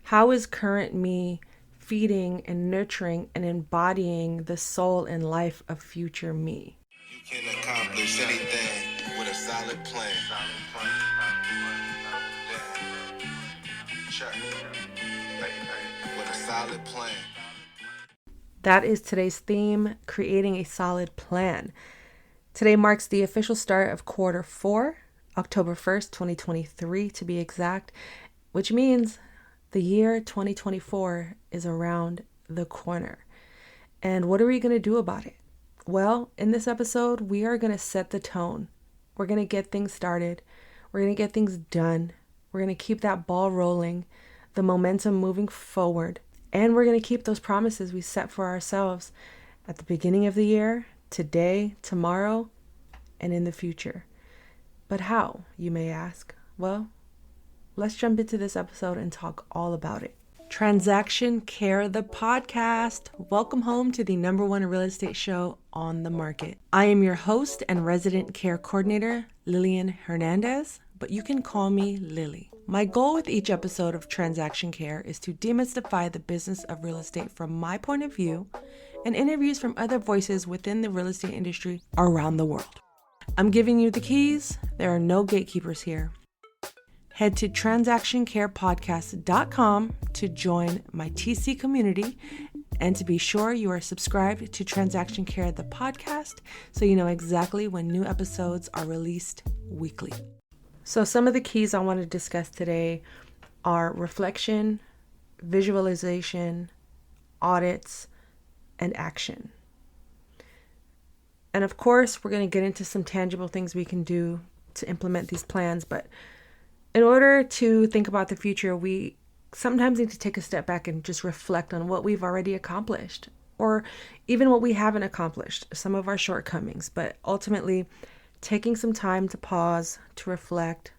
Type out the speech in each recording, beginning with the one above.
How is current me feeding and nurturing and embodying the soul and life of future me? You can accomplish anything with a solid plan. Check. With a solid plan. That is today's theme, creating a solid plan. Today marks the official start of quarter 4, October 1st, 2023 to be exact, which means the year 2024 is around the corner. And what are we going to do about it? Well, in this episode, we are going to set the tone. We're going to get things started. We're going to get things done. We're going to keep that ball rolling, the momentum moving forward. And we're going to keep those promises we set for ourselves at the beginning of the year, today, tomorrow, and in the future. But how, you may ask? Well, let's jump into this episode and talk all about it. Transaction Care, the podcast. Welcome home to the #1 real estate show on the market. I am your host and resident care coordinator, Lillian Hernandez, but you can call me Lilly. My goal with each episode of Transaction Care is to demystify the business of real estate from my point of view and interviews from other voices within the real estate industry around the world. I'm giving you the keys. There are no gatekeepers here. Head to transactioncarepodcast.com to join my TC community and to be sure you are subscribed to Transaction Care, the podcast, so you know exactly when new episodes are released weekly. So some of the keys I want to discuss today are reflection, visualization, audits, and action. And of course, we're going to get into some tangible things we can do to implement these plans, but in order to think about the future, we sometimes need to take a step back and just reflect on what we've already accomplished, or even what we haven't accomplished, some of our shortcomings, but ultimately taking some time to pause, to reflect.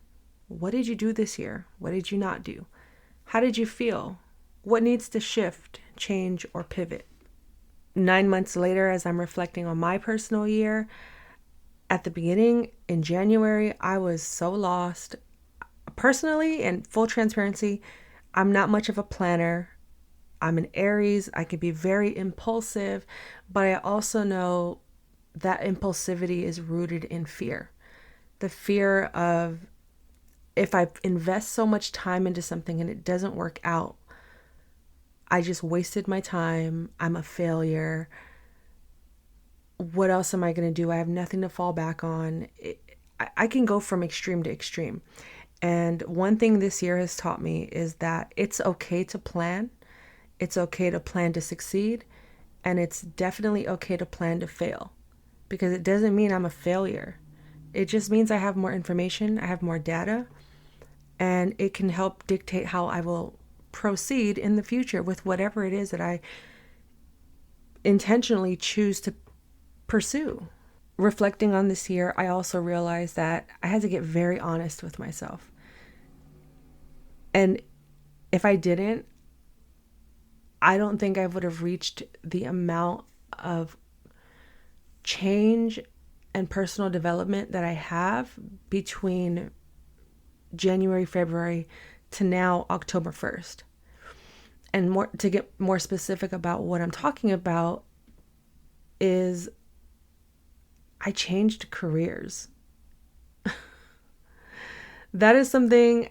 What did you do this year? What did you not do? How did you feel? What needs to shift, change, or pivot? 9 months later, as I'm reflecting on my personal year, at the beginning in January, I was so lost. Personally, and full transparency, I'm not much of a planner. I'm an Aries. I can be very impulsive, but I also know that impulsivity is rooted in fear. The fear of if I invest so much time into something and it doesn't work out, I just wasted my time. I'm a failure. What else am I going to do? I have nothing to fall back on. I can go from extreme to extreme. And one thing this year has taught me is that it's okay to plan. It's okay to plan to succeed. And it's definitely okay to plan to fail. Because it doesn't mean I'm a failure. It just means I have more information, I have more data, and it can help dictate how I will proceed in the future with whatever it is that I intentionally choose to pursue. Reflecting on this year, I also realized that I had to get very honest with myself. And if I didn't, I don't think I would have reached the amount of change and personal development that I have between January, February to now October 1st. And more to get more specific about what I'm talking about is I changed careers. That is something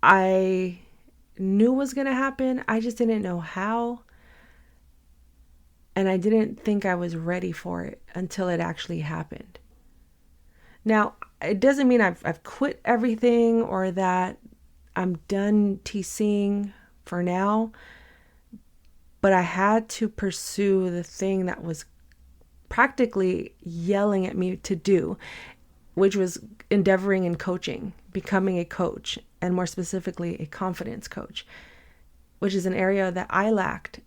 I knew was going to happen. I just didn't know how. And I didn't think I was ready for it until it actually happened. Now, it doesn't mean I've quit everything or that I'm done TCing for now. But I had to pursue the thing that was practically yelling at me to do, which was endeavoring in coaching, becoming a coach, and more specifically, a confidence coach, which is an area that I lacked.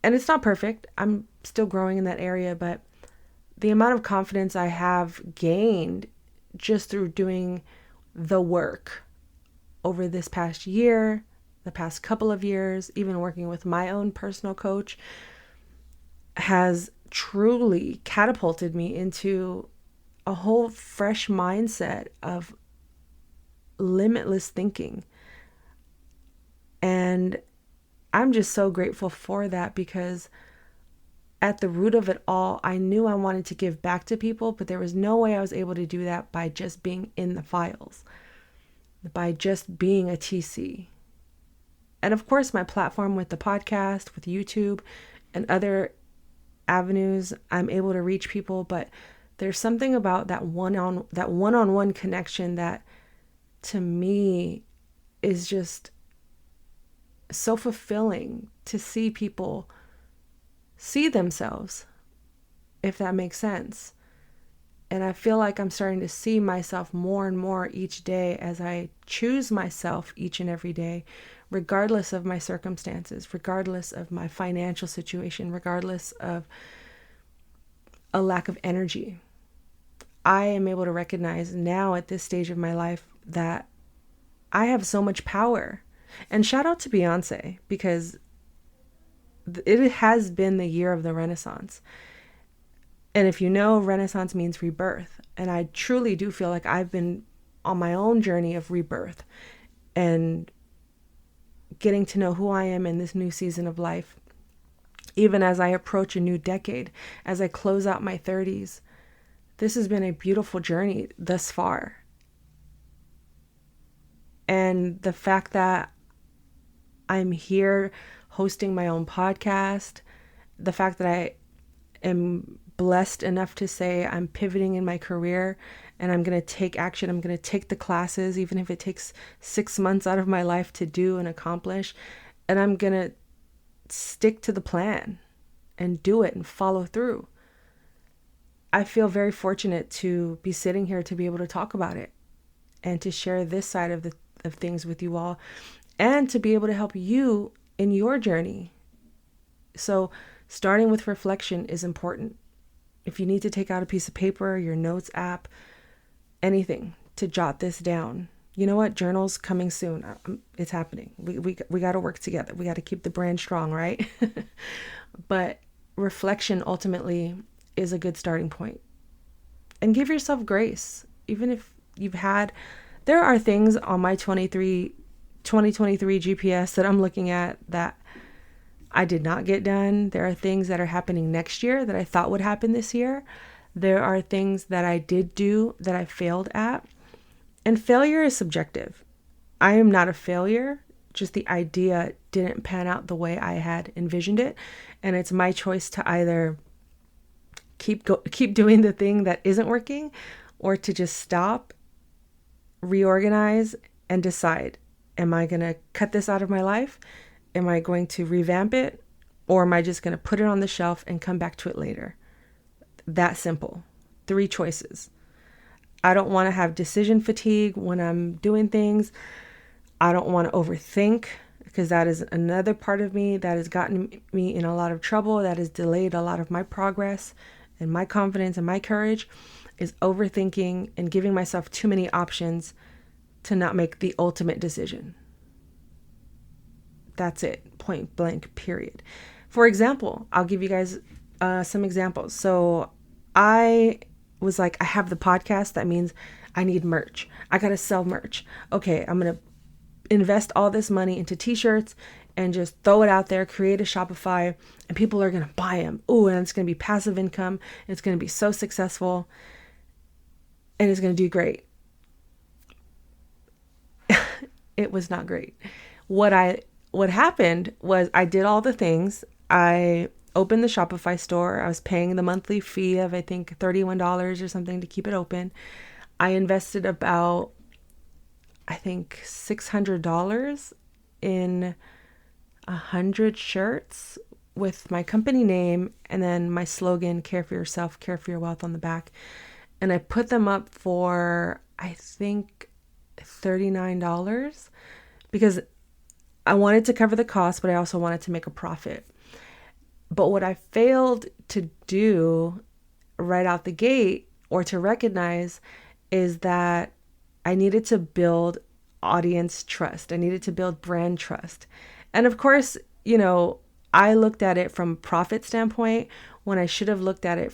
And it's not perfect. I'm still growing in that area, but the amount of confidence I have gained just through doing the work over this past year, the past couple of years, even working with my own personal coach, has truly catapulted me into a whole fresh mindset of limitless thinking And I'm just so grateful for that, because at the root of it all, I knew I wanted to give back to people, but there was no way I was able to do that by just being in the files, by just being a TC. And of course, my platform with the podcast, with YouTube, and other avenues, I'm able to reach people. But there's something about that one-on-one connection that, to me, is just so fulfilling, to see people see themselves, if that makes sense. And I feel like I'm starting to see myself more and more each day as I choose myself each and every day, regardless of my circumstances, regardless of my financial situation, regardless of a lack of energy. I am able to recognize now at this stage of my life that I have so much power. And shout out to Beyonce, because it has been the year of the Renaissance. And if you know, Renaissance means rebirth. And I truly do feel like I've been on my own journey of rebirth and getting to know who I am in this new season of life. Even as I approach a new decade, as I close out my 30s, this has been a beautiful journey thus far. And the fact that I'm here hosting my own podcast, the fact that I am blessed enough to say I'm pivoting in my career and I'm going to take action. I'm going to take the classes, even if it takes 6 months out of my life to do and accomplish. And I'm going to stick to the plan and do it and follow through. I feel very fortunate to be sitting here to be able to talk about it and to share this side of things with you all, and to be able to help you in your journey. So starting with reflection is important. If you need to take out a piece of paper, your notes app, anything to jot this down. You know what? Journals coming soon. It's happening. We got to work together. We got to keep the brand strong, right? But reflection ultimately is a good starting point. And give yourself grace. Even if there are things on my 2023 GPS that I'm looking at that I did not get done. There are things that are happening next year that I thought would happen this year. There are things that I did do that I failed at. And failure is subjective. I am not a failure. Just the idea didn't pan out the way I had envisioned it. And it's my choice to either keep doing the thing that isn't working, or to just stop, reorganize, and decide, am I going to cut this out of my life? Am I going to revamp it? Or am I just going to put it on the shelf and come back to it later? That simple. 3 choices. I don't want to have decision fatigue when I'm doing things. I don't want to overthink, because that is another part of me that has gotten me in a lot of trouble, that has delayed a lot of my progress and my confidence and my courage, is overthinking and giving myself too many options to not make the ultimate decision. That's it. Point blank, period. For example, I'll give you guys some examples. So I was like, I have the podcast. That means I need merch. I got to sell merch. Okay, I'm going to invest all this money into t-shirts and just throw it out there, create a Shopify, and people are going to buy them. Ooh, and it's going to be passive income. It's going to be so successful, and it's going to do great. It was not great. What happened was I did all the things. I opened the Shopify store. I was paying the monthly fee of, I think, $31 or something to keep it open. I invested about, I think, $600 in 100 shirts with my company name and then my slogan, care for yourself, care for your wealth, on the back. And I put them up for, I think, $39, because I wanted to cover the cost, but I also wanted to make a profit. But what I failed to do right out the gate, or to recognize, is that I needed to build audience trust. I needed to build brand trust. And of course, I looked at it from a profit standpoint when I should have looked at it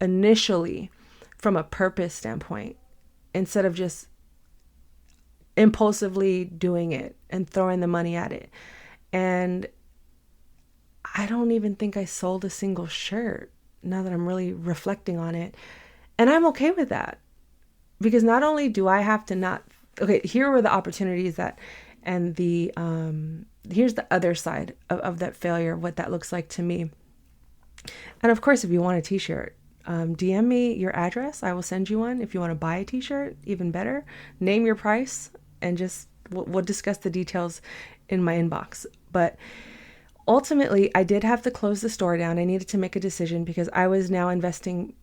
initially from a purpose standpoint, instead of just impulsively doing it and throwing the money at it. And I don't even think I sold a single shirt now that I'm really reflecting on it. And I'm okay with that, because not only do I have to not, okay, here were the opportunities that, and here's the other side of that failure, what that looks like to me. And of course, if you want a t-shirt, DM me your address. I will send you one. If you want to buy a t-shirt, even better, name your price, and just we'll discuss the details in my inbox. But ultimately, I did have to close the store down. I needed to make a decision because I was now investing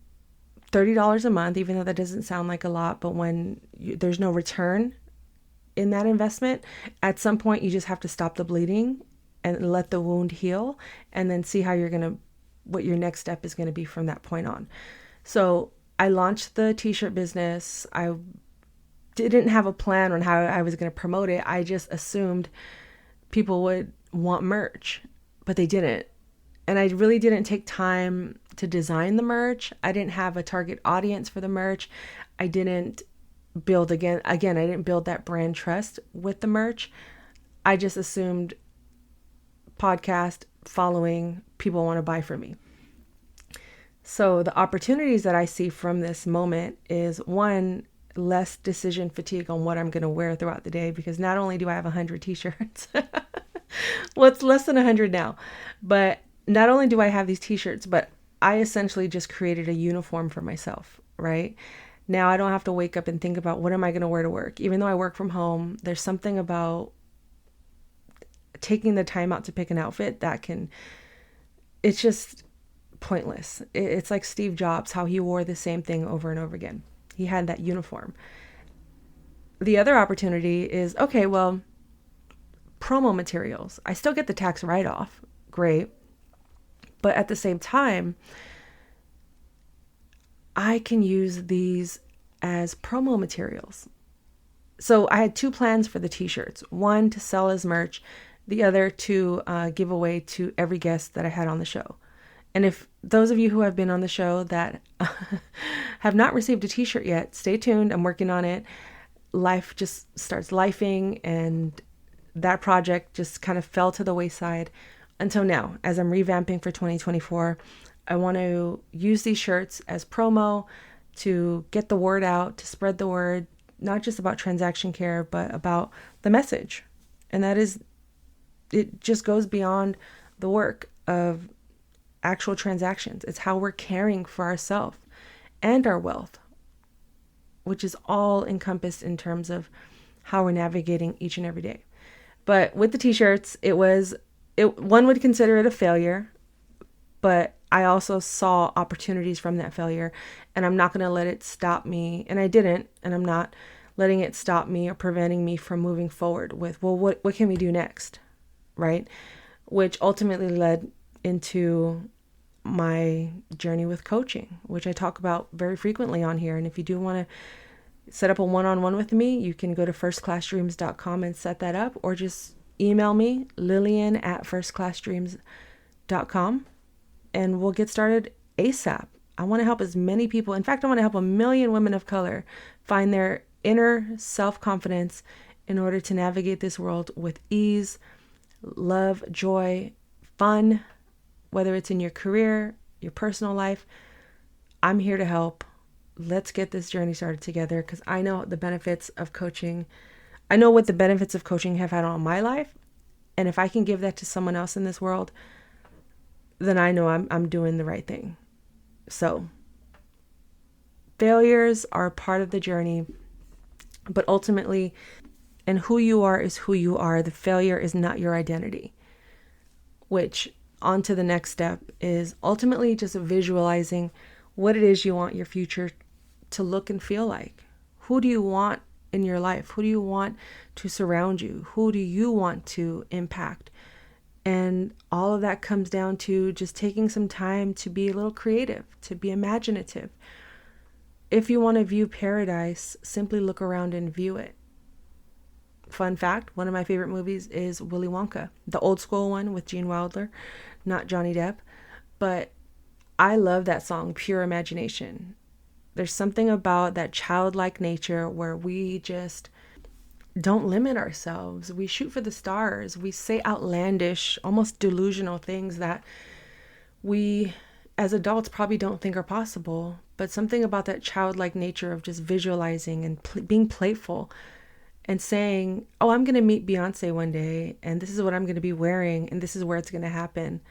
$30 a month, even though that doesn't sound like a lot. But when there's no return in that investment, at some point you just have to stop the bleeding and let the wound heal, and then see how what your next step is going to be from that point on. So I launched the t-shirt business. I didn't have a plan on how I was going to promote it. I just assumed people would want merch, but they didn't. And I really didn't take time to design the merch. I didn't have a target audience for the merch. I didn't build I didn't build that brand trust with the merch. I just assumed podcast following, people want to buy from me. So the opportunities that I see from this moment is, one, less decision fatigue on what I'm going to wear throughout the day, because not only do I have 100 t-shirts, well, it's less than 100 now, but not only do I have these t-shirts, but I essentially just created a uniform for myself, right? Now I don't have to wake up and think about what am I going to wear to work. Even though I work from home, there's something about taking the time out to pick an outfit it's just pointless. It's like Steve Jobs, how he wore the same thing over and over again. He had that uniform. The other opportunity is, okay, well, promo materials. I still get the tax write-off. Great. But at the same time, I can use these as promo materials. So I had two plans for the t-shirts. One, to sell as merch. The other, to give away to every guest that I had on the show. And if those of you who have been on the show that have not received a t-shirt yet, stay tuned. I'm working on it. Life just starts lifing, and that project just kind of fell to the wayside until now. As I'm revamping for 2024, I want to use these shirts as promo to get the word out, to spread the word, not just about transaction care, but about the message. And that is, it just goes beyond the work of actual transactions. It's how we're caring for ourselves and our wealth, which is all encompassed in terms of how we're navigating each and every day. But with the t-shirts, one would consider it a failure, but I also saw opportunities from that failure, and I'm not going to let it stop me. And I didn't, and I'm not letting it stop me or preventing me from moving forward with, well, what can we do next? Right? Which ultimately led into my journey with coaching, which I talk about very frequently on here. And if you do want to set up a one-on-one with me, you can go to firstclassdreams.com and set that up, or just email me, Lillian at firstclassdreams.com, and we'll get started ASAP. I want to help as many people. In fact, I want to help 1 million women of color find their inner self-confidence in order to navigate this world with ease, love, joy, fun, whether it's in your career, your personal life. I'm here to help. Let's get this journey started together, because I know the benefits of coaching. I know what the benefits of coaching have had on my life. And if I can give that to someone else in this world, then I know I'm doing the right thing. So failures are part of the journey, but ultimately, and who you are is who you are. The failure is not your identity. Which, on to the next step, is ultimately just visualizing what it is you want your future to look and feel like. Who do you want in your life? Who do you want to surround you? Who do you want to impact? And all of that comes down to just taking some time to be a little creative, to be imaginative. If you want to view paradise, simply look around and view it. Fun fact, one of my favorite movies is Willy Wonka, the old school one with Gene Wilder, not Johnny Depp. But I love that song, Pure Imagination. There's something about that childlike nature where we just don't limit ourselves. We shoot for the stars. We say outlandish, almost delusional things that we as adults probably don't think are possible. But something about that childlike nature of just visualizing and being playful and saying, oh, I'm going to meet Beyonce one day, and this is what I'm going to be wearing, and this is where it's going to happen.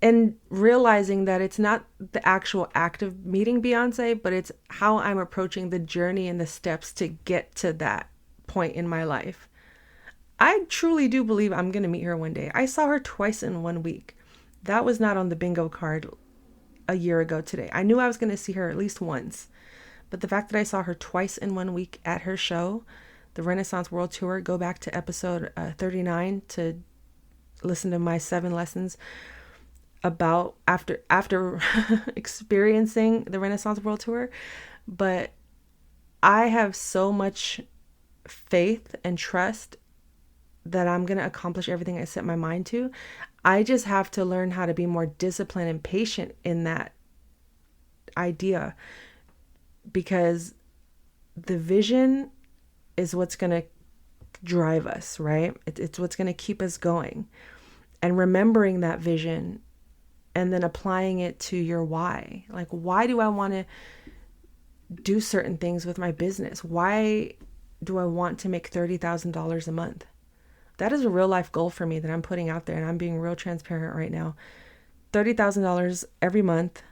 And realizing that it's not the actual act of meeting Beyonce, but it's how I'm approaching the journey and the steps to get to that point in my life. I truly do believe I'm going to meet her one day. I saw her twice in 1 week. That was not on the bingo card a year ago today. I knew I was going to see her at least once. But the fact that I saw her twice in 1 week at her show, the Renaissance World Tour, go back to episode 39 to listen to my 7 lessons about after experiencing the Renaissance World Tour. But I have so much faith and trust that I'm going to accomplish everything I set my mind to. I just have to learn how to be more disciplined and patient in that idea, because the vision is what's going to drive us, right? It's what's going to keep us going. And remembering that vision and then applying it to your why. Like, why do I want to do certain things with my business? Why do I want to make $30,000 a month? That is a real life goal for me that I'm putting out there, and I'm being real transparent right now. $30,000 every month.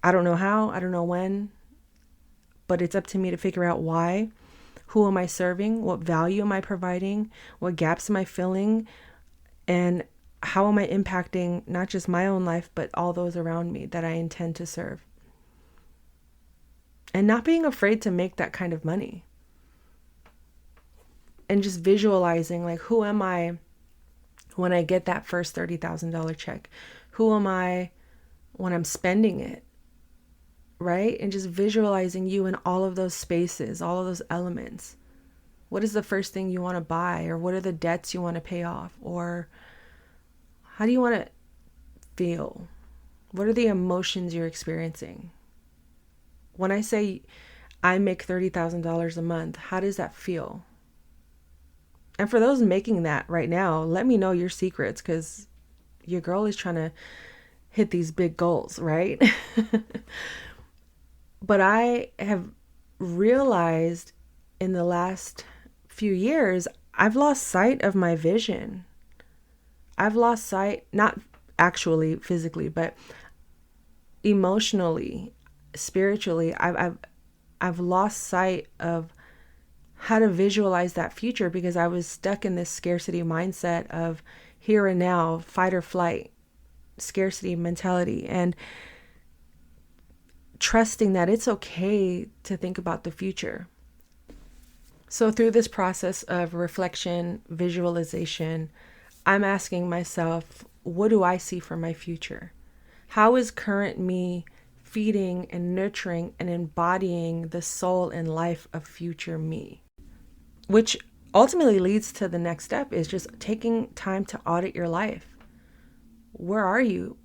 I don't know how, I don't know when, but it's up to me to figure out why. Who am I serving? What value am I providing? What gaps am I filling? And how am I impacting not just my own life, but all those around me that I intend to serve? And not being afraid to make that kind of money. And just visualizing, like, who am I when I get that first $30,000 check? Who am I when I'm spending it? Right? And just visualizing you in all of those spaces, all of those elements. What is the first thing you want to buy? Or what are the debts you want to pay off? Or how do you want to feel? What are the emotions you're experiencing? When I say I make $30,000 a month, how does that feel? And for those making that right now, let me know your secrets, because your girl is trying to hit these big goals, right? But I have realized in the last few years, I've lost sight of my vision. I've lost sight, not actually physically, but emotionally, spiritually. I've lost sight of how to visualize that future, because I was stuck in this scarcity mindset of here and now, fight or flight, scarcity mentality, and trusting that it's okay to think about the future. So through this process of reflection, visualization, I'm asking myself, what do I see for my future? How is current me feeding and nurturing and embodying the soul and life of future me? Which ultimately leads to the next step, is just taking time to audit your life. Where are you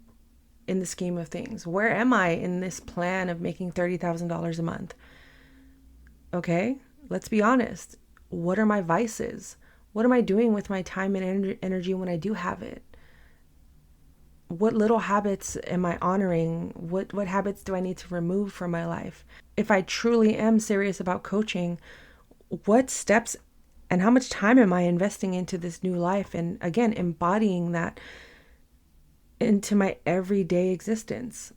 in the scheme of things? Where am I in this plan of making $30,000 a month? Okay, let's be honest. What are my vices? What am I doing with my time and energy when I do have it? What little habits am I honoring? What habits do I need to remove from my life? If I truly am serious about coaching, what steps and how much time am I investing into this new life? And again, embodying that into my everyday existence?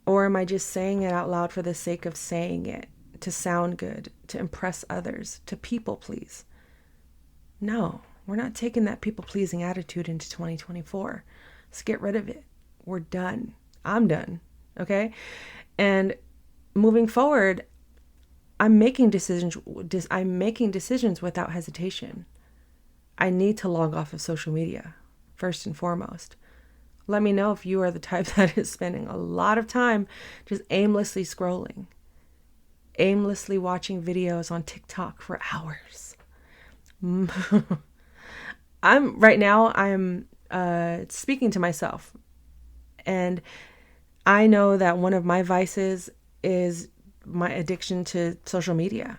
Or am I just saying it out loud for the sake of saying it, to sound good, to impress others, to people please? No, we're not taking that people pleasing attitude into 2024. Let's get rid of it. We're done. I'm done. Okay? And moving forward, I'm making decisions without hesitation. I need to log off of social media, first and foremost. Let me know if you are the type that is spending a lot of time just aimlessly scrolling, aimlessly watching videos on TikTok for hours. I'm speaking to myself, and I know that one of my vices is my addiction to social media.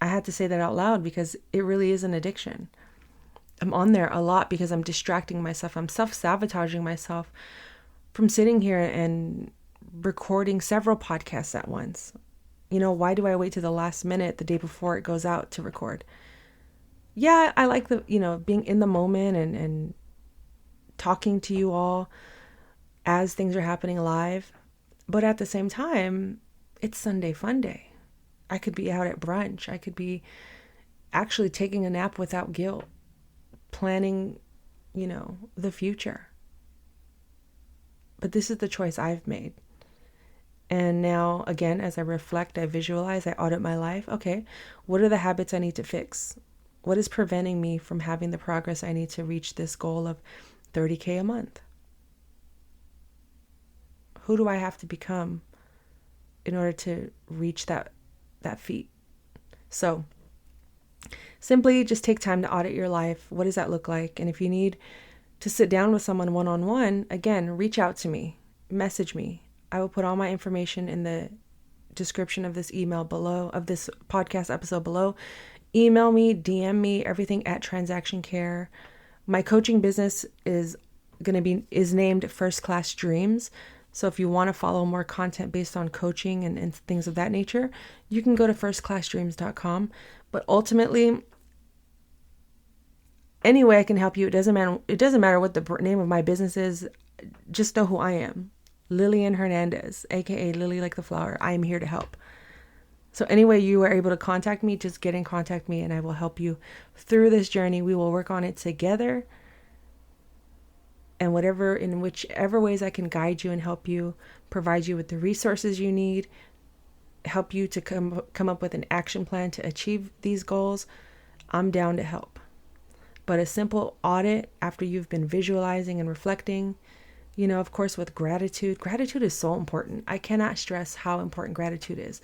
I had to say that out loud because it really is an addiction. I'm on there a lot because I'm distracting myself. I'm self-sabotaging myself from sitting here and recording several podcasts at once. Why do I wait to the last minute the day before it goes out to record? Yeah, I like being in the moment and talking to you all as things are happening live. But at the same time, it's Sunday fun day. I could be out at brunch. I could be actually taking a nap without guilt, planning, the future. But this is the choice I've made. And now, again, as I reflect, I visualize, I audit my life. Okay, what are the habits I need to fix? What is preventing me from having the progress I need to reach this goal of $30K a month? Who do I have to become in order to reach that feat? So simply just take time to audit your life. What does that look like? And if you need to sit down with someone one-on-one, again, reach out to me, message me. I will put all my information in the description of this email below, of this podcast episode below. Email me, DM me, everything at Transaction Care. My coaching business is named First Class Dreams. So if you want to follow more content based on coaching and things of that nature, you can go to firstclassdreams.com. But ultimately, any way I can help you, it doesn't matter what the name of my business is. Just know who I am. Lillian Hernandez, aka Lily like the flower. I am here to help. So any way you are able to contact me, just get in contact with me and I will help you through this journey. We will work on it together. And whichever ways I can guide you and help you, provide you with the resources you need, help you to come up with an action plan to achieve these goals, I'm down to help. But a simple audit after you've been visualizing and reflecting, of course, with gratitude. Gratitude is so important. I cannot stress how important gratitude is.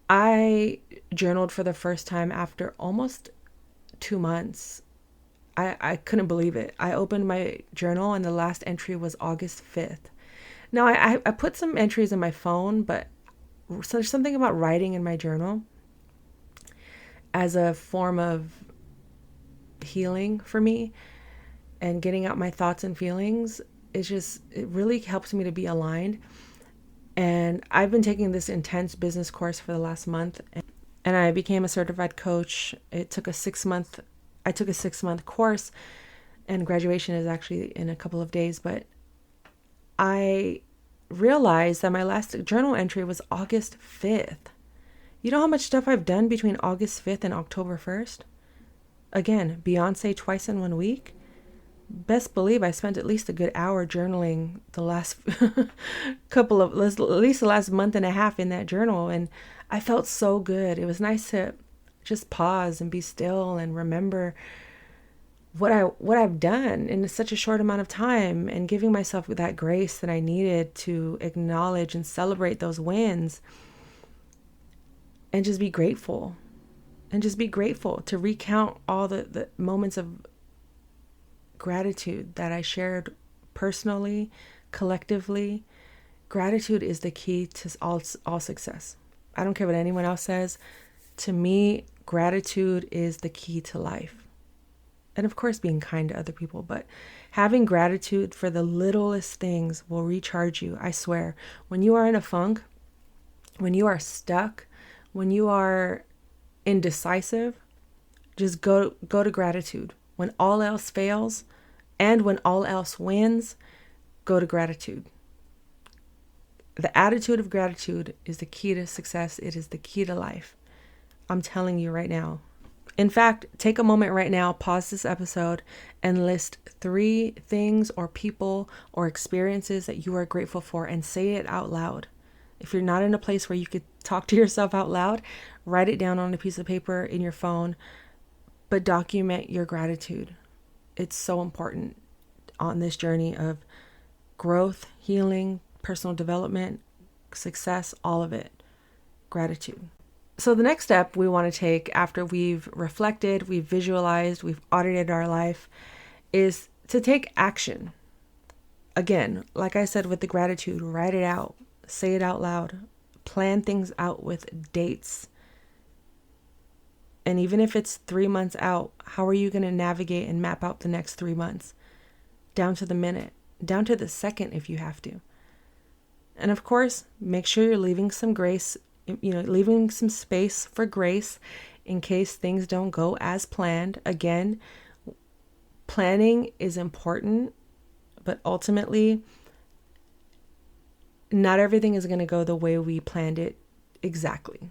I journaled for the first time after almost 2 months. I couldn't believe it. I opened my journal and the last entry was August 5th. Now, I put some entries in my phone, but so there's something about writing in my journal as a form of healing for me and getting out my thoughts and feelings. It really helps me to be aligned. And I've been taking this intense business course for the last month, and I became a certified coach. I took a 6-month course, and graduation is actually in a couple of days. But I realized that my last journal entry was August 5th. You know how much stuff I've done between August 5th and October 1st? Again, Beyonce twice in 1 week. Best believe I spent at least a good hour journaling the last at least the last month and a half in that journal. And I felt so good. It was nice to just pause and be still and remember what I've done in such a short amount of time, and giving myself that grace that I needed to acknowledge and celebrate those wins and just be grateful. And just be grateful to recount all the moments of gratitude that I shared personally, collectively. Gratitude is the key to all success. I don't care what anyone else says. To me, gratitude is the key to life. And of course, being kind to other people, but having gratitude for the littlest things will recharge you. I swear, when you are in a funk, when you are stuck, when you are indecisive, just go to gratitude. When all else fails and when all else wins, go to gratitude. The attitude of gratitude is the key to success. It is the key to life. I'm telling you right now. In fact, take a moment right now, pause this episode, and list 3 things or people or experiences that you are grateful for and say it out loud. If you're not in a place where you could talk to yourself out loud, write it down on a piece of paper in your phone, but document your gratitude. It's so important on this journey of growth, healing, personal development, success, all of it. Gratitude. So the next step we want to take after we've reflected, we've visualized, we've audited our life, is to take action. Again, like I said with the gratitude, write it out, say it out loud, plan things out with dates. And even if it's 3 months out, how are you going to navigate and map out the next 3 months? Down to the minute, down to the second if you have to. And of course, make sure you're leaving some grace, leaving some space for grace in case things don't go as planned. Again, planning is important, but ultimately, not everything is going to go the way we planned it exactly.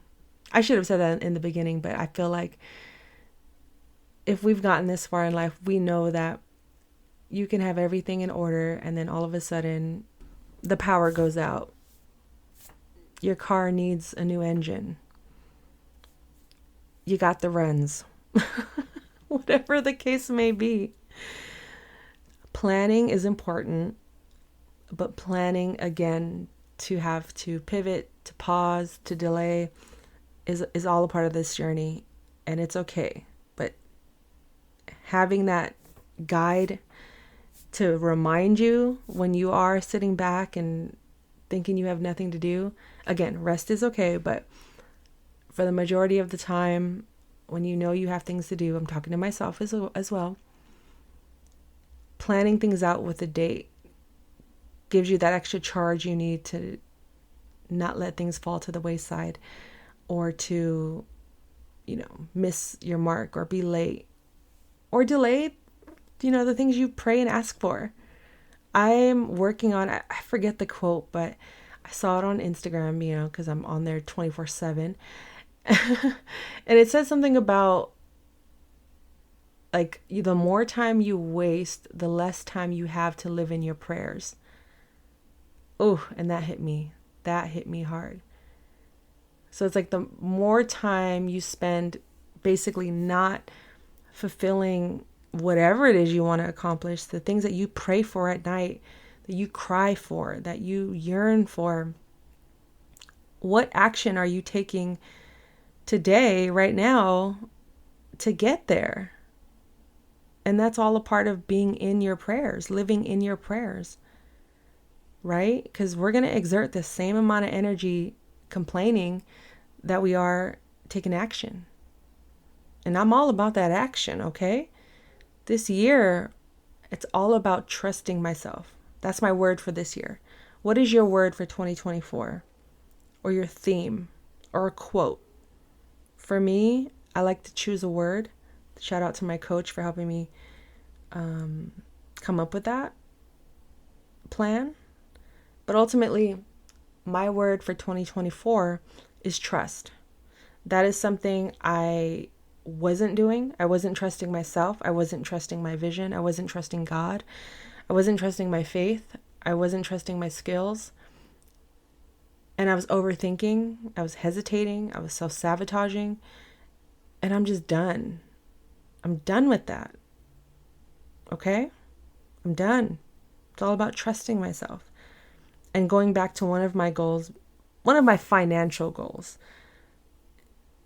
I should have said that in the beginning, but I feel like if we've gotten this far in life, we know that you can have everything in order and then all of a sudden the power goes out. Your car needs a new engine. You got the runs. Whatever the case may be. Planning is important, but planning, again, to have to pivot, to pause, to delay is all a part of this journey, and it's okay. But having that guide to remind you when you are sitting back and thinking you have nothing to do, again, rest is okay, but for the majority of the time, when you know you have things to do, I'm talking to myself as well, planning things out with a date gives you that extra charge you need to not let things fall to the wayside or to, miss your mark or be late or delay, the things you pray and ask for. I'm working on, I forget the quote, but I saw it on Instagram, because I'm on there 24/7. And it says something about like the more time you waste, the less time you have to live in your prayers. Oh, and that hit me hard. So it's like the more time you spend basically not fulfilling whatever it is you want to accomplish, the things that you pray for at night, that you cry for, that you yearn for, what action are you taking today, right now, to get there? And that's all a part of being in your prayers, living in your prayers, right? Because we're going to exert the same amount of energy complaining that we are taking action. And I'm all about that action, okay? This year, it's all about trusting myself. That's my word for this year. What is your word for 2024? Or your theme? Or a quote? For me, I like to choose a word. Shout out to my coach for helping me come up with that plan. But ultimately, my word for 2024 is trust. That is something I wasn't doing. I wasn't trusting myself. I wasn't trusting my vision. I wasn't trusting God. I wasn't trusting my faith. I wasn't trusting my skills. And I was overthinking. I was hesitating. I was self-sabotaging. And I'm just done. I'm done with that. Okay? I'm done. It's all about trusting myself. And going back to one of my goals, one of my financial goals,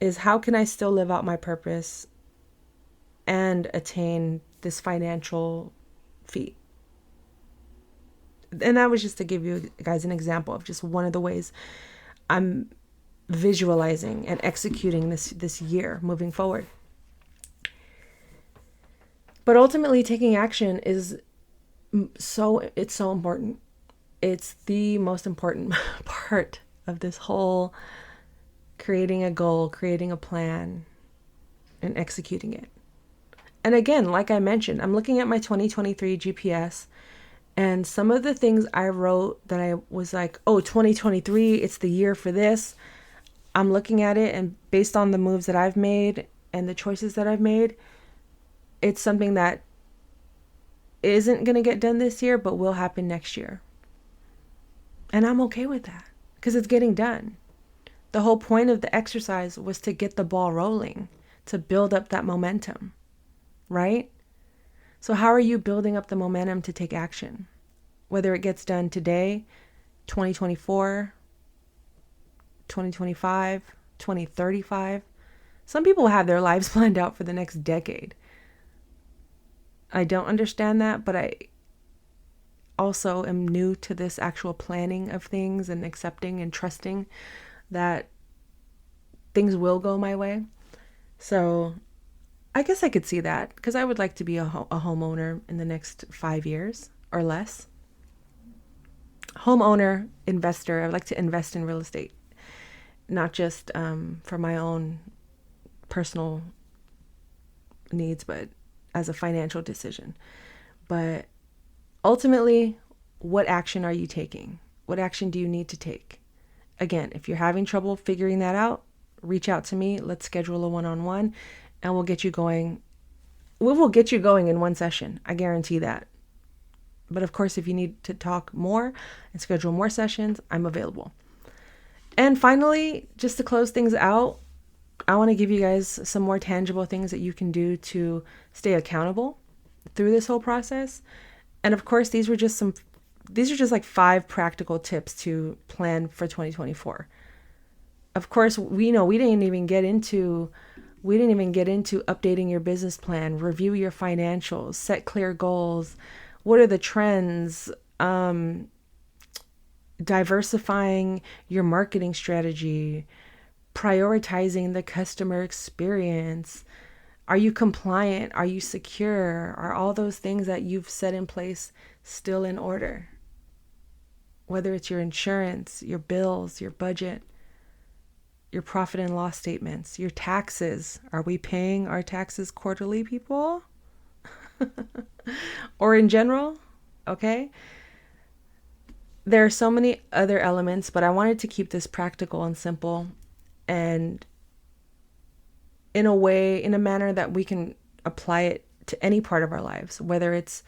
is how can I still live out my purpose and attain this financial feat? And that was just to give you guys an example of just one of the ways I'm visualizing and executing this year moving forward. But ultimately, taking action is so important. It's the most important part of this whole creating a goal, creating a plan, and executing it. And again, like I mentioned, I'm looking at my 2023 GPS, and some of the things I wrote that I was like, oh, 2023, it's the year for this. I'm looking at it, and based on the moves that I've made and the choices that I've made, it's something that isn't going to get done this year, but will happen next year. And I'm okay with that because it's getting done. The whole point of the exercise was to get the ball rolling, to build up that momentum, right? So how are you building up the momentum to take action? Whether it gets done today, 2024, 2025, 2035. Some people have their lives planned out for the next decade. I don't understand that, but I also am new to this actual planning of things and accepting and trusting that things will go my way. So I guess I could see that because I would like to be a homeowner in the next 5 years or less. Homeowner, investor. I would like to invest in real estate, not just for my own personal needs, but as a financial decision. But ultimately, what action are you taking? What action do you need to take? Again, if you're having trouble figuring that out, reach out to me. Let's schedule a one-on-one and we'll get you going. We will get you going in one session. I guarantee that. But of course, if you need to talk more and schedule more sessions, I'm available. And finally, just to close things out, I want to give you guys some more tangible things that you can do to stay accountable through this whole process. And of course, these are just like 5 practical tips to plan for 2024. Of course, we didn't even get into updating your business plan, review your financials, set clear goals. What are the trends? Diversifying your marketing strategy, prioritizing the customer experience. Are you compliant? Are you secure? Are all those things that you've set in place still in order? Whether it's your insurance, your bills, your budget, your profit and loss statements, your taxes. Are we paying our taxes quarterly, people? Or in general? Okay. There are so many other elements, but I wanted to keep this practical and simple and in a manner that we can apply it to any part of our lives, whether it's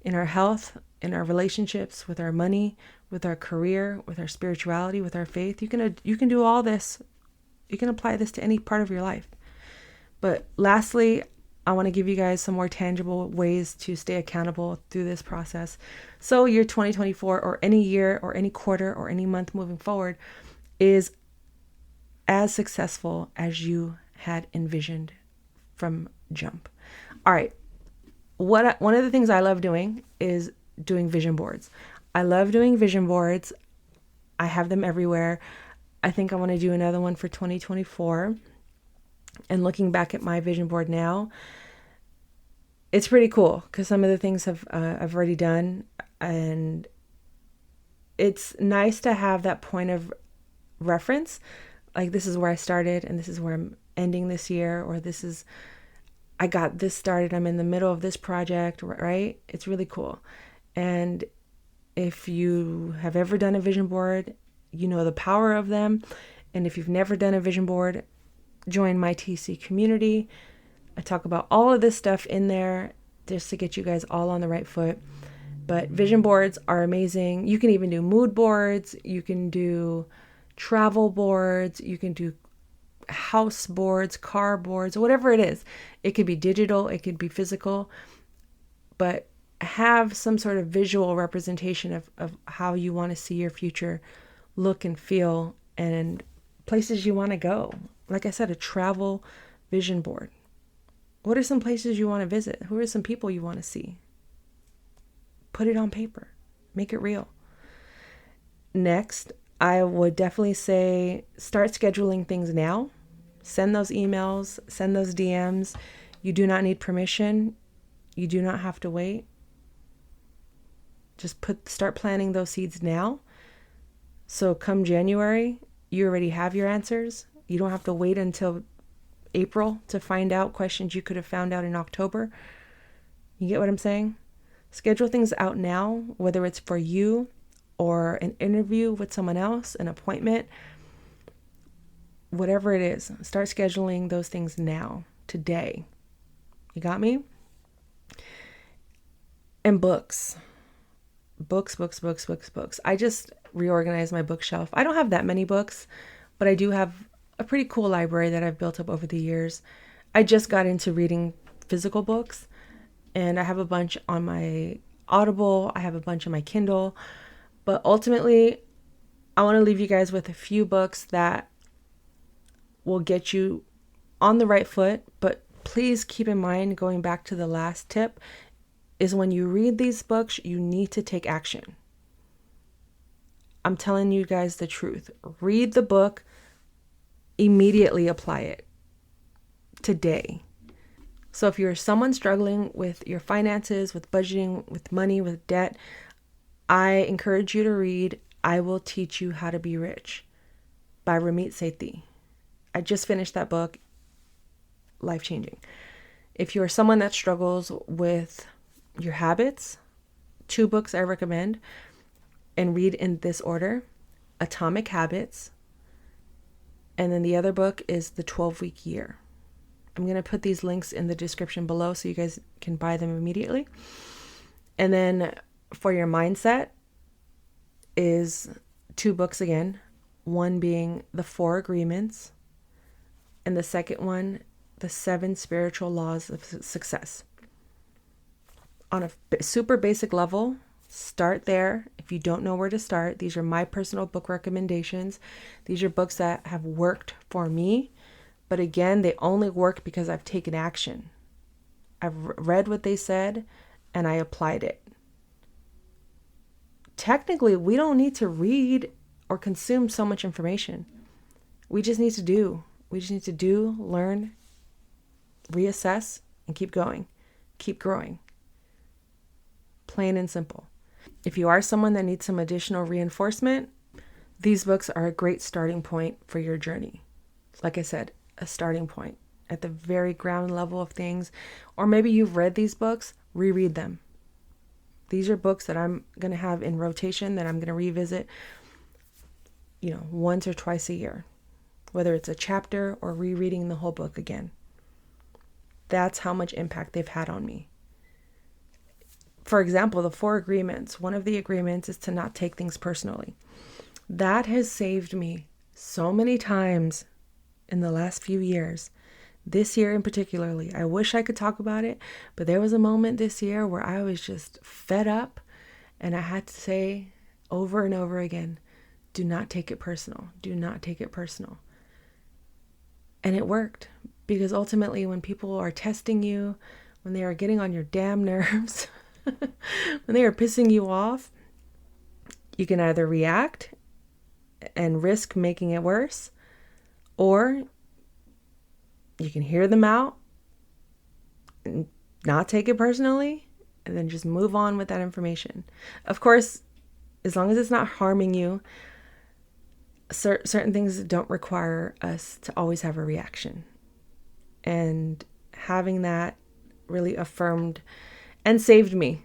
in our health, in our relationships, with our money, with our career, with our spirituality, with our faith. You can do all this. You can apply this to any part of your life. But lastly, I want to give you guys some more tangible ways to stay accountable through this process. So your 2024 or any year or any quarter or any month moving forward is as successful as you had envisioned from jump. All right. One of the things I love doing is doing vision boards. I love doing vision boards. I have them everywhere. I think I want to do another one for 2024. And looking back at my vision board now, it's pretty cool because some of the things I've already done, and it's nice to have that point of reference. Like, this is where I started and this is where I'm ending this year, or I got this started. I'm in the middle of this project, right? It's really cool. And if you have ever done a vision board, you know the power of them. And if you've never done a vision board, join my TC community. I talk about all of this stuff in there just to get you guys all on the right foot. But vision boards are amazing. You can even do mood boards. You can do travel boards. You can do house boards, car boards, whatever it is. It could be digital. It could be physical. But have some sort of visual representation of how you want to see your future look and feel, and places you want to go. Like I said, a travel vision board. What are some places you want to visit? Who are some people you want to see? Put it on paper. Make it real. Next, I would definitely say start scheduling things now. Send those emails, send those DMs. You do not need permission. You do not have to wait. Just start planting those seeds now. So come January, you already have your answers. You don't have to wait until April to find out questions you could have found out in October. You get what I'm saying? Schedule things out now, whether it's for you or an interview with someone else, an appointment, whatever it is. Start scheduling those things now, today. You got me? And books. Books. I just reorganized my bookshelf. I don't have that many books, but I do have a pretty cool library that I've built up over the years. I just got into reading physical books, and I have a bunch on my Audible. I have a bunch on my Kindle. But ultimately, I want to leave you guys with a few books that will get you on the right foot. But please keep in mind, going back to the last tip, is when you read these books, you need to take action. I'm telling you guys the truth. Read the book, immediately apply it. today. So if you're someone struggling with your finances, with budgeting, with money, with debt, I encourage you to read I Will Teach You How to Be Rich by Ramit Sethi. I just finished that book. Life-changing. If you're someone that struggles with your habits, 2 books I recommend and read in this order: Atomic Habits, and then the other book is The 12-Week Year. I'm going to put these links in the description below so you guys can buy them immediately. And then for your mindset is 2 books again, one being The 4 Agreements, and the second one, The 7 Spiritual Laws of Success. On a super basic level, start there. If you don't know where to start, these are my personal book recommendations. These are books that have worked for me. But again, they only work because I've taken action. I've read what they said and I applied it. Technically, we don't need to read or consume so much information. We just need to do. We just need to do, learn, reassess, and keep going. Keep growing. Plain and simple. If you are someone that needs some additional reinforcement, these books are a great starting point for your journey. Like I said, a starting point at the very ground level of things. Or maybe you've read these books, reread them. These are books that I'm going to have in rotation that I'm going to revisit, once or twice a year, whether it's a chapter or rereading the whole book again. That's how much impact they've had on me. For example, the 4 agreements. One of the agreements is to not take things personally. That has saved me so many times in the last few years. This year in particularly, I wish I could talk about it, but there was a moment this year where I was just fed up and I had to say over and over again, do not take it personal. Do not take it personal. And it worked, because ultimately when people are testing you, when they are getting on your damn nerves, when they are pissing you off, you can either react and risk making it worse, or you can hear them out and not take it personally and then just move on with that information. Of course, as long as it's not harming you, certain things don't require us to always have a reaction. And having that really affirmed and saved me.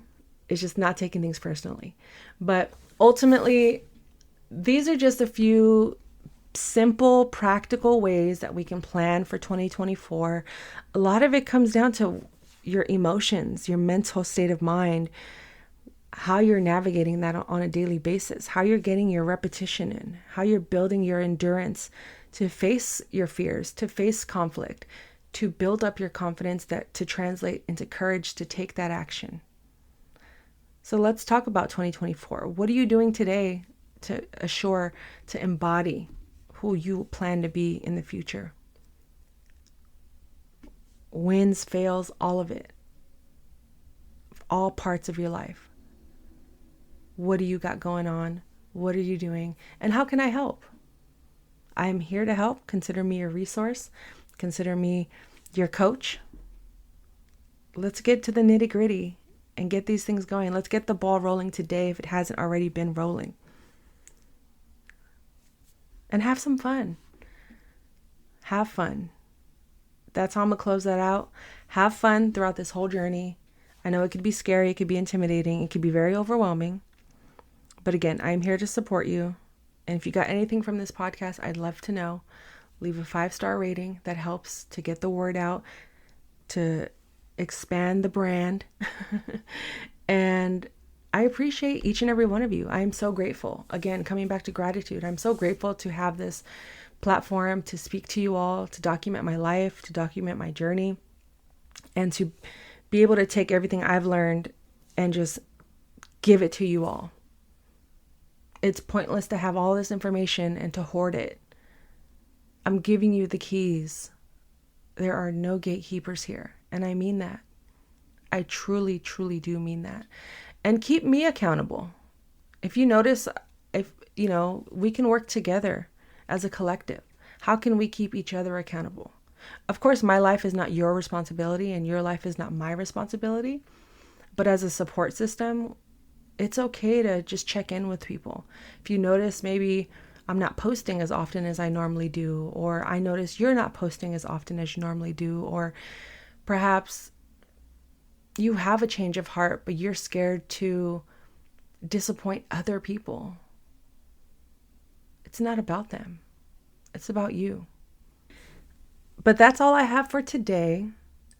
It's just not taking things personally. But ultimately, these are just a few simple, practical ways that we can plan for 2024. A lot of it comes down to your emotions, your mental state of mind, how you're navigating that on a daily basis, how you're getting your repetition in, how you're building your endurance to face your fears, to face conflict, to build up your confidence, that to translate into courage to take that action. So let's talk about 2024. What are you doing today to assure, to embody who you plan to be in the future? Wins, fails, all of it. All parts of your life. What do you got going on? What are you doing? And how can I help? I'm here to help. Consider me a resource. Consider me your coach. Let's get to the nitty-gritty and get these things going. Let's get the ball rolling today if it hasn't already been rolling. And have some fun. Have fun. That's how I'm going to close that out. Have fun throughout this whole journey. I know it could be scary. It could be intimidating. It could be very overwhelming. But again, I'm here to support you. And if you got anything from this podcast, I'd love to know. Leave a 5-star rating. That helps to get the word out, to expand the brand. And I appreciate each and every one of you. I'm so grateful. Again, coming back to gratitude, I'm so grateful to have this platform to speak to you all, to document my life, to document my journey, and to be able to take everything I've learned and just give it to you all. It's pointless to have all this information and to hoard it. I'm giving you the keys. There are no gatekeepers here. And I mean that. I truly, truly do mean that. And keep me accountable. If you notice, we can work together as a collective. How can we keep each other accountable? Of course, my life is not your responsibility and your life is not my responsibility. But as a support system, it's okay to just check in with people. If you notice maybe I'm not posting as often as I normally do, or I notice you're not posting as often as you normally do, or perhaps you have a change of heart, but you're scared to disappoint other people. It's not about them. It's about you. But that's all I have for today.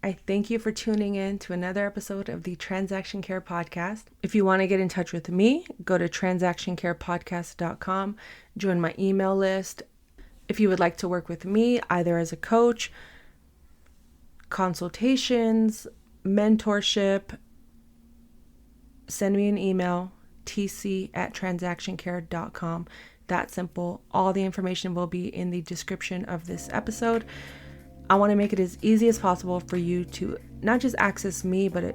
I thank you for tuning in to another episode of the Transaction Care Podcast. If you want to get in touch with me, go to transactioncarepodcast.com, join my email list. If you would like to work with me, either as a coach, consultations, mentorship, send me an email, tc@transactioncare.com. That simple. All the information will be in the description of this episode. I want to make it as easy as possible for you to not just access me, but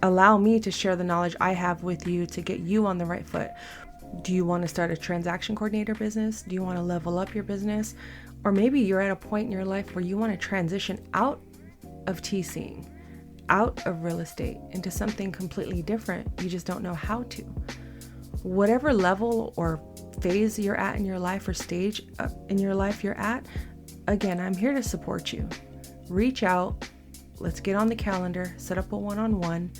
allow me to share the knowledge I have with you to get you on the right foot. Do you want to start a transaction coordinator business? Do you want to level up your business? Or maybe you're at a point in your life where you want to transition out of TCing, out of real estate into something completely different. You just don't know how to. Whatever level or phase you're at in your life or stage in your life you're at, again, I'm here to support you. Reach out. Let's get on the calendar, set up a one-on-one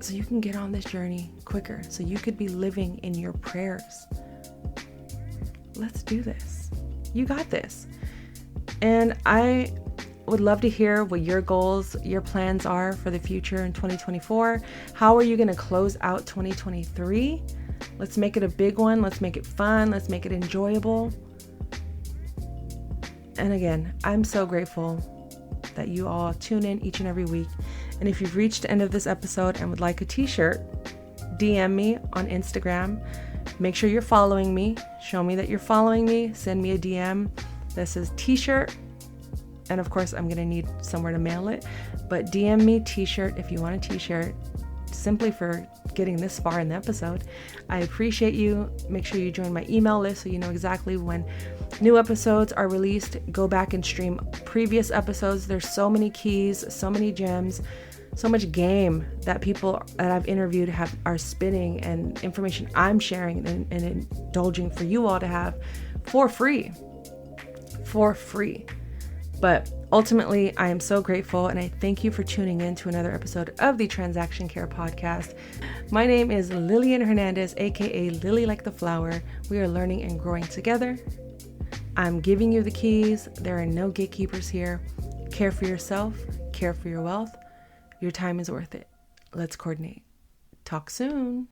so you can get on this journey quicker, so you could be living in your prayers. Let's do this. You got this. And I would love to hear what your goals, your plans are for the future in 2024. How are you going to close out 2023? Let's make it a big one. Let's make it fun. Let's make it enjoyable. And again, I'm so grateful that you all tune in each and every week. And if you've reached the end of this episode and would like a t-shirt, DM me on Instagram. Make sure you're following me. Show me that you're following me. Send me a DM that says t-shirt. And of course, I'm going to need somewhere to mail it. But DM me t-shirt if you want a t-shirt, simply for getting this far in the episode. I appreciate you. Make sure you join my email list so you know exactly when new episodes are released. Go back and stream previous episodes. There's so many keys, so many gems, so much game that people that I've interviewed are spinning, and information I'm sharing and indulging for you all to have for free. But ultimately, I am so grateful, and I thank you for tuning in to another episode of the Transaction Care Podcast. My name is Lillian Hernandez, aka Lily Like the Flower. We are learning and growing together. I'm giving you the keys. There are no gatekeepers here. Care for yourself, care for your wealth. Your time is worth it. Let's coordinate. Talk soon.